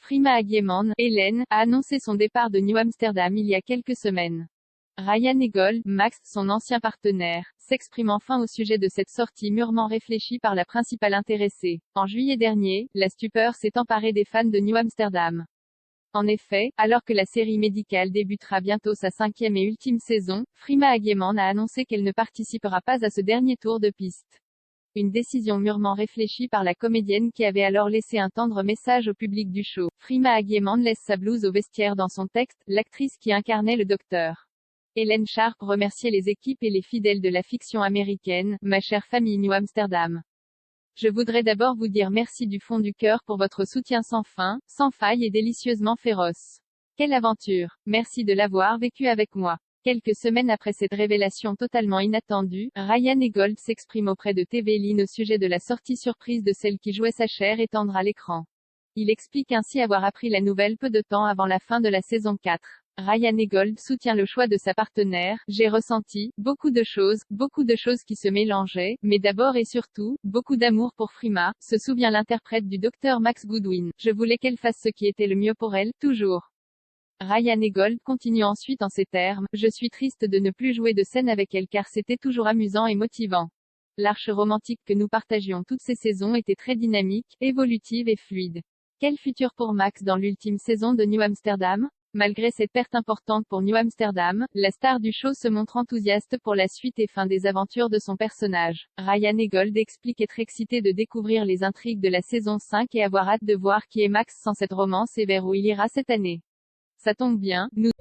Frima Agyeman, Hélène, a annoncé son départ de New Amsterdam il y a quelques semaines. Ryan Egold, Max, son ancien partenaire, s'exprime enfin au sujet de cette sortie mûrement réfléchie par la principale intéressée. En juillet dernier, la stupeur s'est emparée des fans de New Amsterdam. En effet, alors que la série médicale débutera bientôt sa 5e et ultime saison, Frima Agyeman a annoncé qu'elle ne participera pas à ce dernier tour de piste. Une décision mûrement réfléchie par la comédienne qui avait alors laissé un tendre message au public du show. Frima Agyeman laisse sa blouse au vestiaire dans son texte, l'actrice qui incarnait le docteur Hélène Sharp remerciait les équipes et les fidèles de la fiction américaine, ma chère famille New Amsterdam. Je voudrais d'abord vous dire merci du fond du cœur pour votre soutien sans fin, sans faille et délicieusement féroce. Quelle aventure! Merci de l'avoir vécu avec moi. Quelques semaines après cette révélation totalement inattendue, Ryan Egold s'exprime auprès de TV Line au sujet de la sortie surprise de celle qui jouait sa chair et tendre à l'écran. Il explique ainsi avoir appris la nouvelle peu de temps avant la fin de la saison 4. Ryan Egold soutient le choix de sa partenaire. J'ai ressenti beaucoup de choses qui se mélangeaient, mais d'abord et surtout, beaucoup d'amour pour Frima, se souvient l'interprète du docteur Max Goodwin. Je voulais qu'elle fasse ce qui était le mieux pour elle, toujours. Ryan Egold continue ensuite en ces termes, je suis triste de ne plus jouer de scène avec elle car c'était toujours amusant et motivant. L'arche romantique que nous partagions toutes ces saisons était très dynamique, évolutive et fluide. Quel futur pour Max dans l'ultime saison de New Amsterdam? Malgré cette perte importante pour New Amsterdam, la star du show se montre enthousiaste pour la suite et fin des aventures de son personnage. Ryan Egold explique être excité de découvrir les intrigues de la saison 5 et avoir hâte de voir qui est Max sans cette romance et vers où il ira cette année. Ça tombe bien, nous